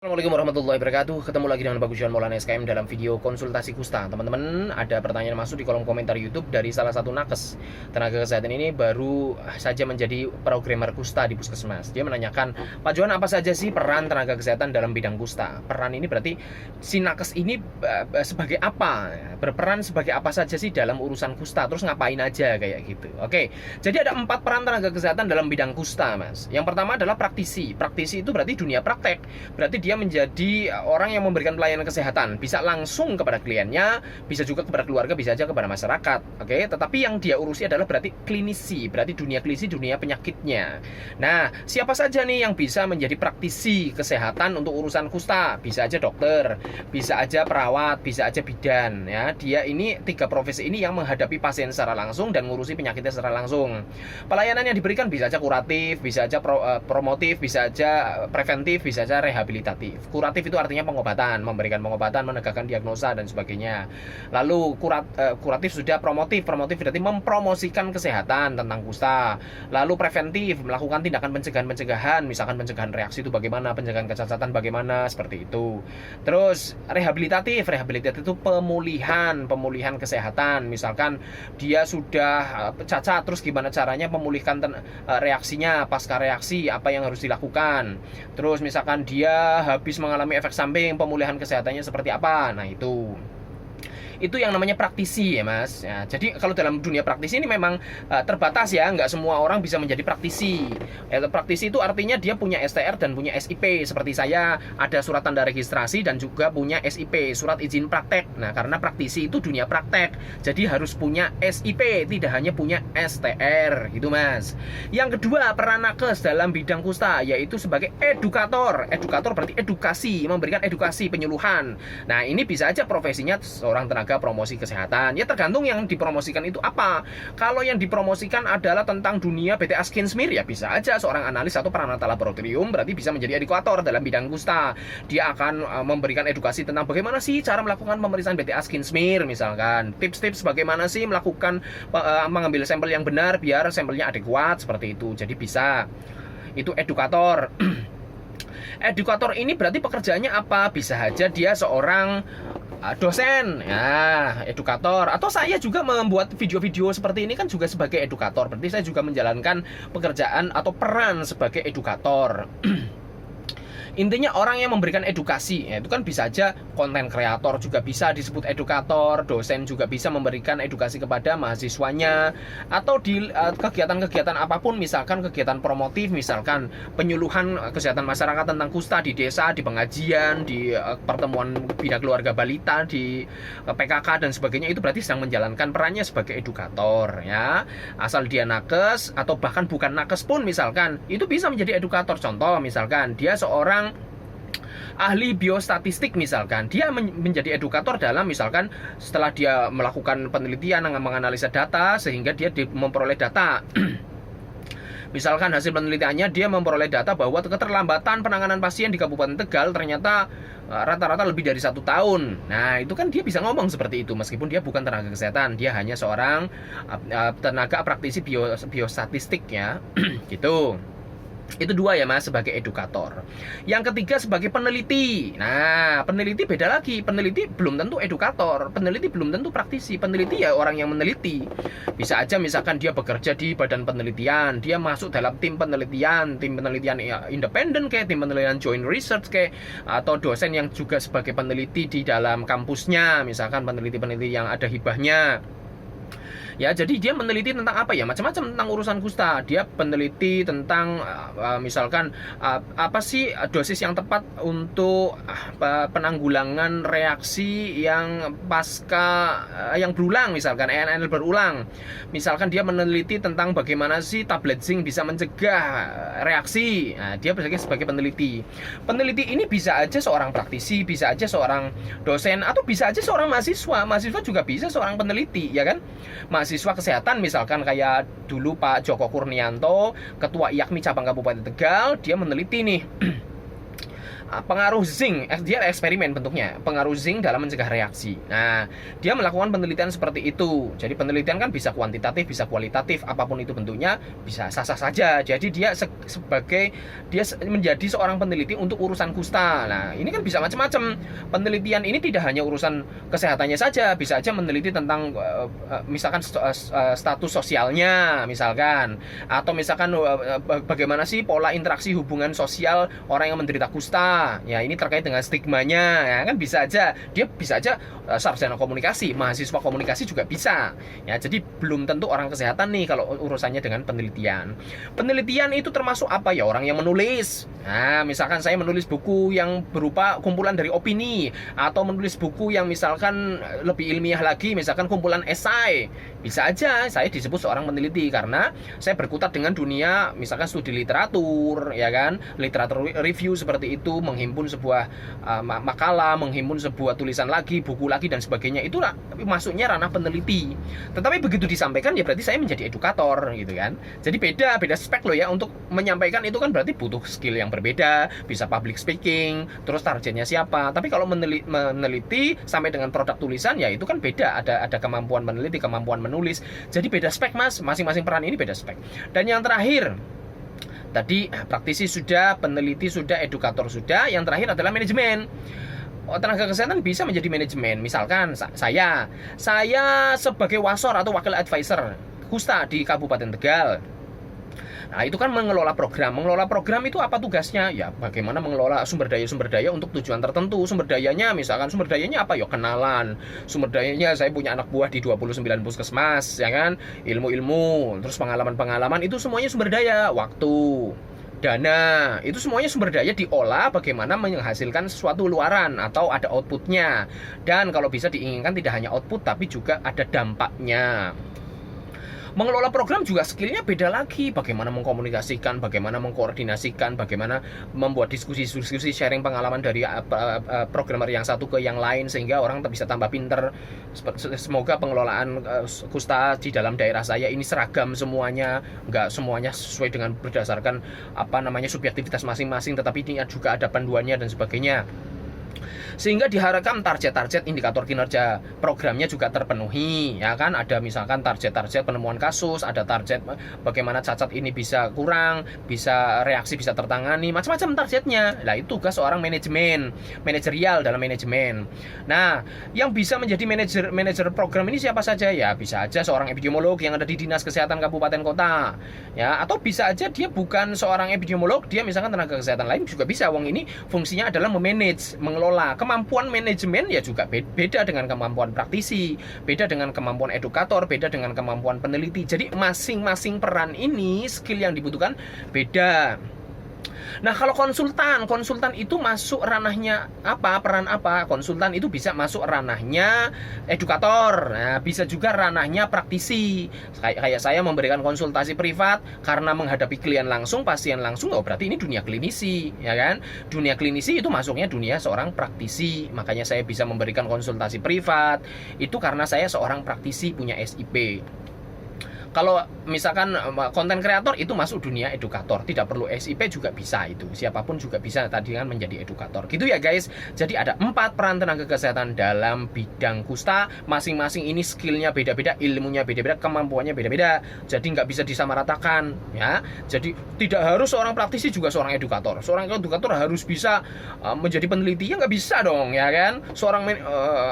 Assalamualaikum warahmatullahi wabarakatuh. Ketemu lagi dengan Bagus John Maulana SKM dalam video konsultasi kusta. Teman-teman, ada pertanyaan masuk di kolom komentar YouTube dari salah satu nakes tenaga kesehatan ini baru saja menjadi programmer kusta di puskesmas. Dia menanyakan, Pak Johan, apa saja sih peran tenaga kesehatan dalam bidang kusta? Peran ini berarti si nakes ini sebagai apa? Berperan sebagai apa saja sih dalam urusan kusta? Terus ngapain aja kayak gitu? Oke, jadi ada 4 peran tenaga kesehatan dalam bidang kusta, Mas. Yang pertama adalah praktisi. Praktisi itu berarti dunia praktek. Berarti dia menjadi orang yang memberikan pelayanan kesehatan, bisa langsung kepada kliennya, bisa juga kepada keluarga, bisa aja kepada masyarakat. Oke, tetapi yang dia urusi adalah berarti klinisi, berarti dunia klinisi, dunia penyakitnya. Nah, siapa saja nih yang bisa menjadi praktisi kesehatan untuk urusan kusta? Bisa aja dokter, bisa aja perawat, bisa aja bidan. Ya, dia ini 3 profesi ini yang menghadapi pasien secara langsung dan ngurusi penyakitnya secara langsung. Pelayanan yang diberikan bisa aja kuratif, bisa aja promotif, bisa aja preventif, bisa aja rehabilitatif. Kuratif itu artinya pengobatan, memberikan pengobatan, menegakkan diagnosa dan sebagainya. Lalu kuratif sudah, promotif berarti mempromosikan kesehatan tentang kusta. Lalu preventif, melakukan tindakan pencegahan, misalkan pencegahan reaksi itu bagaimana, pencegahan kecacatan bagaimana, seperti itu. Terus rehabilitatif itu pemulihan kesehatan. Misalkan dia sudah cacat, terus gimana caranya memulihkan reaksinya, pasca reaksi apa yang harus dilakukan. Terus misalkan dia habis mengalami efek samping, pemulihan kesehatannya seperti apa. Nah, itu yang namanya praktisi ya, Mas. Ya, jadi kalau dalam dunia praktisi ini memang terbatas ya, nggak semua orang bisa menjadi praktisi. Praktisi itu artinya dia punya STR dan punya SIP. Seperti saya ada surat tanda registrasi dan juga punya SIP, surat izin praktek. Nah, karena praktisi itu dunia praktek, jadi harus punya SIP, tidak hanya punya STR gitu, Mas. Yang kedua, peran nakes dalam bidang kusta yaitu sebagai edukator. Edukator berarti edukasi, memberikan edukasi, penyuluhan. Nah, ini bisa aja profesinya seorang tenaga promosi kesehatan. Ya tergantung yang dipromosikan itu apa. Kalau yang dipromosikan adalah tentang dunia BTA skin smear, ya bisa aja seorang analis atau peranata laboratorium berarti bisa menjadi edukator dalam bidang kusta. Dia akan memberikan edukasi tentang bagaimana sih cara melakukan pemeriksaan BTA skin smear, misalkan tips-tips bagaimana sih melakukan mengambil sampel yang benar biar sampelnya adekuat, seperti itu. Jadi bisa itu edukator. Edukator ini berarti pekerjaannya apa? Bisa aja dia seorang dosen, ya, edukator. Atau saya juga membuat video-video seperti ini kan juga sebagai edukator. Berarti saya juga menjalankan pekerjaan atau peran sebagai edukator. Intinya orang yang memberikan edukasi, ya, itu kan bisa aja konten kreator juga bisa disebut edukator, dosen juga bisa memberikan edukasi kepada mahasiswanya, atau di kegiatan-kegiatan apapun, misalkan kegiatan promotif, misalkan penyuluhan kesehatan masyarakat tentang kusta di desa, di pengajian, di pertemuan bina keluarga balita, di PKK dan sebagainya, itu berarti sedang menjalankan perannya sebagai edukator, ya. Asal dia nakes atau bahkan bukan nakes pun misalkan, itu bisa menjadi edukator. Contoh misalkan dia seorang ahli biostatistik, misalkan dia menjadi edukator dalam misalkan setelah dia melakukan penelitian menganalisa data sehingga dia memperoleh data. Misalkan hasil penelitiannya dia memperoleh data bahwa keterlambatan penanganan pasien di Kabupaten Tegal ternyata rata-rata lebih dari 1 tahun. Nah, itu kan dia bisa ngomong seperti itu meskipun dia bukan tenaga kesehatan, dia hanya seorang tenaga praktisi biostatistik ya. Gitu. Itu 2 ya, Mas, sebagai edukator. Yang ketiga sebagai peneliti. Nah, peneliti beda lagi. Peneliti belum tentu edukator, peneliti belum tentu praktisi. Peneliti ya orang yang meneliti. Bisa aja misalkan dia bekerja di badan penelitian, dia masuk dalam tim penelitian ya, independen kayak tim penelitian joint research kayak, atau dosen yang juga sebagai peneliti di dalam kampusnya, misalkan peneliti-peneliti yang ada hibahnya. Ya, jadi dia meneliti tentang apa ya? Macam-macam tentang urusan kusta. Dia peneliti tentang misalkan apa sih dosis yang tepat untuk penanggulangan reaksi yang pasca yang berulang, misalkan ANL berulang. Misalkan dia meneliti tentang bagaimana sih tablet zinc bisa mencegah reaksi. Nah, dia sebagai peneliti. Peneliti ini bisa aja seorang praktisi, bisa aja seorang dosen, atau bisa aja seorang mahasiswa. Mahasiswa juga bisa seorang peneliti, ya kan? Mahasiswa kesehatan misalkan kayak dulu Pak Joko Kurnianto, Ketua IAKMI cabang Kabupaten Tegal, dia meneliti nih pengaruh zinc, dia eksperimen bentuknya, pengaruh zinc dalam mencegah reaksi. Nah, dia melakukan penelitian seperti itu. Jadi penelitian kan bisa kuantitatif, bisa kualitatif, apapun itu bentuknya, bisa sah-sah saja. Jadi dia dia menjadi seorang peneliti untuk urusan kusta. Nah, ini kan bisa macam-macam. Penelitian ini tidak hanya urusan kesehatannya saja, bisa aja meneliti tentang misalkan status sosialnya, misalkan, atau misalkan bagaimana sih pola interaksi hubungan sosial orang yang menderita kusta. Ya, ini terkait dengan stigmanya, ya kan, bisa aja dia bisa aja sarjana komunikasi, mahasiswa komunikasi juga bisa. Ya, jadi belum tentu orang kesehatan nih kalau urusannya dengan penelitian. Penelitian itu termasuk apa ya? Orang yang menulis. Nah, misalkan saya menulis buku yang berupa kumpulan dari opini, atau menulis buku yang misalkan lebih ilmiah lagi, misalkan kumpulan esai. Bisa aja saya disebut seorang peneliti karena saya berkutat dengan dunia misalkan studi literatur, ya kan, literatur review seperti itu, menghimpun sebuah makalah, menghimpun sebuah tulisan lagi, buku lagi dan sebagainya. Itu masuknya ranah peneliti. Tetapi begitu disampaikan ya berarti saya menjadi edukator gitu kan. Jadi beda spek loh ya, untuk menyampaikan itu kan berarti butuh skill yang berbeda, bisa public speaking, terus targetnya siapa. Tapi kalau meneliti sampai dengan produk tulisan ya itu kan beda, ada kemampuan meneliti, kemampuan menulis. Jadi beda spek Mas, masing-masing peran ini beda spek. Dan yang terakhir, tadi praktisi sudah, peneliti sudah, edukator sudah, yang terakhir adalah manajemen. Tenaga kesehatan bisa menjadi manajemen. Misalkan saya sebagai wasor atau wakil advisor kusta di Kabupaten Tegal. Nah, itu kan mengelola program. Mengelola program itu apa tugasnya? Ya, bagaimana mengelola sumber daya untuk tujuan tertentu. Sumber dayanya, misalkan sumber dayanya apa? Ya, kenalan. Sumber dayanya saya punya anak buah di 29 puskesmas, ya kan? Ilmu-ilmu, terus pengalaman-pengalaman, itu semuanya sumber daya. Waktu, dana, itu semuanya sumber daya diolah bagaimana menghasilkan sesuatu luaran atau ada outputnya. Dan kalau bisa diinginkan tidak hanya output tapi juga ada dampaknya. Mengelola program juga skillnya beda lagi. Bagaimana mengkomunikasikan, bagaimana mengkoordinasikan, bagaimana membuat diskusi sharing pengalaman dari programmer yang satu ke yang lain sehingga orang bisa tambah pinter. Semoga pengelolaan kusta di dalam daerah saya ini seragam semuanya, nggak semuanya sesuai dengan berdasarkan subjektivitas masing-masing, tetapi ini juga ada panduannya dan sebagainya. Sehingga diharapkan target-target indikator kinerja programnya juga terpenuhi, ya kan. Ada misalkan target-target penemuan kasus, ada target bagaimana cacat ini bisa kurang, bisa reaksi bisa tertangani, macam-macam targetnya. Nah, itu tugas seorang manajerial dalam manajemen. Nah, yang bisa menjadi manajer program ini siapa saja? Ya, bisa aja seorang epidemiolog yang ada di Dinas Kesehatan Kabupaten Kota, ya, atau bisa aja dia bukan seorang epidemiolog, dia misalkan tenaga kesehatan lain juga bisa. Wong ini fungsinya adalah memanage, mengelola. Kemampuan manajemen ya juga beda dengan kemampuan praktisi, beda dengan kemampuan edukator, beda dengan kemampuan peneliti. Jadi masing-masing peran ini skill yang dibutuhkan beda. Nah, kalau konsultan itu masuk ranahnya apa? Peran apa? Konsultan itu bisa masuk ranahnya edukator. Nah, bisa juga ranahnya praktisi. Kayak saya memberikan konsultasi privat karena menghadapi klien langsung, pasien langsung, oh berarti ini dunia klinisi, ya kan? Dunia klinisi itu masuknya dunia seorang praktisi. Makanya saya bisa memberikan konsultasi privat itu karena saya seorang praktisi punya SIP. Kalau misalkan konten kreator itu masuk dunia edukator, tidak perlu SIP juga bisa, itu siapapun juga bisa tadi kan menjadi edukator gitu ya guys. Jadi ada 4 peran tenaga kesehatan dalam bidang kusta, masing-masing ini skillnya beda-beda, ilmunya beda-beda, kemampuannya beda-beda, jadi nggak bisa disamaratakan ya. Jadi tidak harus seorang praktisi juga seorang edukator harus bisa menjadi peneliti, ya nggak bisa dong ya kan. Seorang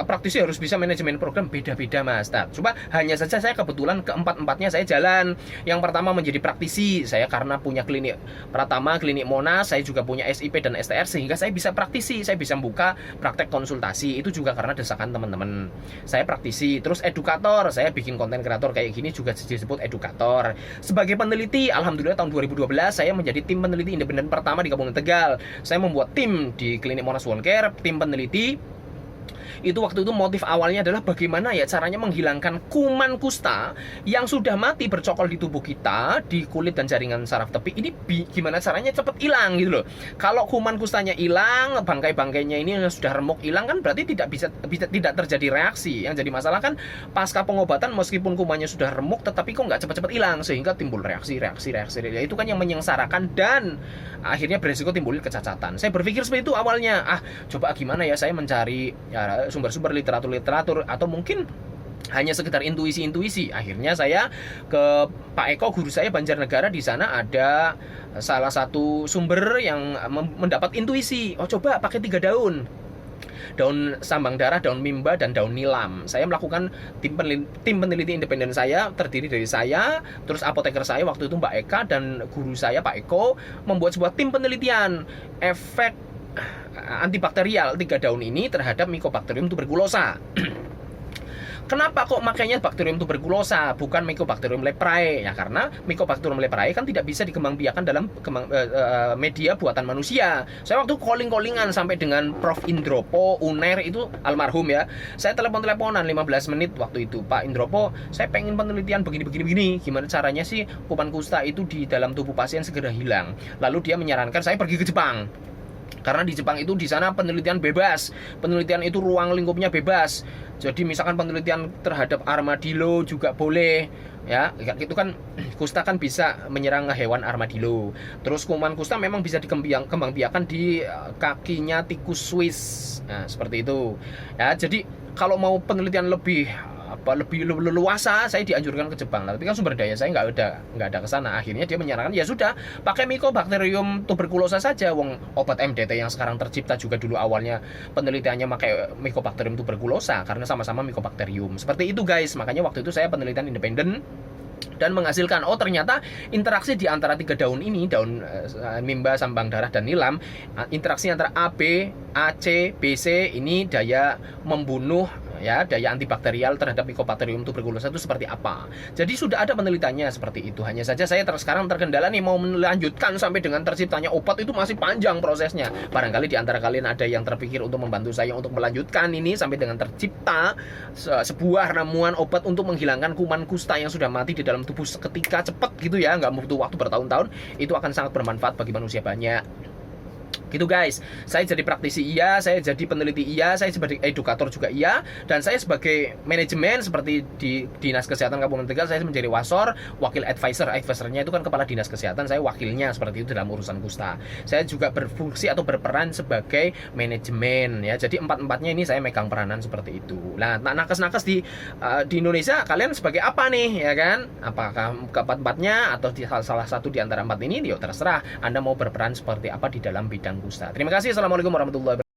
praktisi harus bisa manajemen program, beda-beda mas. Nah, coba hanya saja saya kebetulan keempat-empatnya saya jalan. Yang pertama menjadi praktisi, saya karena punya klinik Pratama, klinik Monas, saya juga punya SIP dan STR sehingga saya bisa praktisi, saya bisa membuka praktek konsultasi. Itu juga karena desakan teman-teman. Saya praktisi, terus edukator, saya bikin konten kreator kayak gini juga disebut edukator. Sebagai peneliti, alhamdulillah tahun 2012 saya menjadi tim peneliti independen pertama di Kabupaten Tegal. Saya membuat tim di klinik Monas One Care, tim peneliti. Itu waktu itu motif awalnya adalah bagaimana ya caranya menghilangkan kuman kusta yang sudah mati bercokol di tubuh kita, di kulit dan jaringan saraf tepi. Ini gimana caranya cepat hilang gitu loh. Kalau kuman kustanya hilang, bangkai-bangkainya ini yang sudah remuk hilang kan berarti tidak tidak terjadi reaksi. Yang jadi masalah kan pasca pengobatan meskipun kumannya sudah remuk tetapi kok nggak cepat-cepat hilang sehingga timbul reaksi. Ya, itu kan yang menyengsarakan dan akhirnya beresiko timbul kecacatan. Saya berpikir seperti itu awalnya. Coba gimana ya saya mencari ya, sumber-sumber literatur atau mungkin hanya sekedar intuisi. Akhirnya saya ke Pak Eko, guru saya Banjarnegara. Di sana ada salah satu sumber yang mendapat intuisi. Coba pakai 3 daun. Daun sambang darah, daun mimba, dan daun nilam. Saya melakukan tim peneliti independen saya, terdiri dari saya, terus apoteker saya waktu itu Mbak Eka, dan guru saya Pak Eko, membuat sebuah tim penelitian efek antibakterial 3 daun ini terhadap Mycobacterium tuberculosa. Kenapa kok makanya Bacterium tuberculosa bukan Mycobacterium leprae? Ya karena Mycobacterium leprae kan tidak bisa dikembangbiakan dalam media buatan manusia. Saya waktu calling-callingan sampai dengan Prof. Indropo, UNER itu almarhum ya. Saya telepon-teleponan 15 menit waktu itu. Pak Indropo, saya pengen penelitian begini. Gimana caranya sih kuman kusta itu di dalam tubuh pasien segera hilang? Lalu dia menyarankan saya pergi ke Jepang. Karena di Jepang itu di sana penelitian bebas. Penelitian itu ruang lingkupnya bebas. Jadi misalkan penelitian terhadap armadillo juga boleh. Ya, itu kan kusta kan bisa menyerang hewan armadillo. Terus kuman kusta memang bisa dikembangbiakan di kakinya tikus Swiss. Nah, seperti itu. Ya, jadi kalau mau penelitian lebih leluasa, saya dianjurkan ke Jepang. Tapi kan sumber daya saya nggak ada ke sana. Akhirnya dia menyarankan ya sudah pakai Mycobacterium tuberculosa saja. Wong obat MDT yang sekarang tercipta juga dulu awalnya penelitiannya pakai Mycobacterium tuberculosa karena sama-sama Mycobacterium. Seperti itu guys. Makanya waktu itu saya penelitian independen dan menghasilkan ternyata interaksi di antara 3 daun ini, daun mimba, sambang darah, dan nilam, interaksi antara AB, AC, BC ini daya membunuh ya, daya antibakterial terhadap Mycobacterium tuberculosa itu seperti apa. Jadi sudah ada penelitiannya seperti itu. Hanya saja saya sekarang terkendala nih, mau melanjutkan sampai dengan terciptanya obat itu masih panjang prosesnya. Barangkali di antara kalian ada yang terpikir untuk membantu saya untuk melanjutkan ini sampai dengan tercipta sebuah ramuan obat untuk menghilangkan kuman kusta yang sudah mati di dalam tubuh seketika, cepat gitu ya, nggak butuh waktu bertahun-tahun. Itu akan sangat bermanfaat bagi manusia banyak. Gitu guys, saya jadi praktisi iya, saya jadi peneliti iya, saya sebagai edukator juga iya, dan saya sebagai manajemen seperti di Dinas Kesehatan Kabupaten Tegal, saya menjadi wasor, wakil advisornya itu kan kepala Dinas Kesehatan, saya wakilnya seperti itu dalam urusan kusta. Saya juga berfungsi atau berperan sebagai manajemen ya, jadi empat-empatnya ini saya megang peranan seperti itu. Nah, nakes-nakes di Indonesia kalian sebagai apa nih ya kan? Apakah keempat-empatnya atau salah satu di antara 4 ini? Ya terserah Anda mau berperan seperti apa di dalam bidang kusta. Terima kasih. Assalamualaikum warahmatullahi wabarakatuh.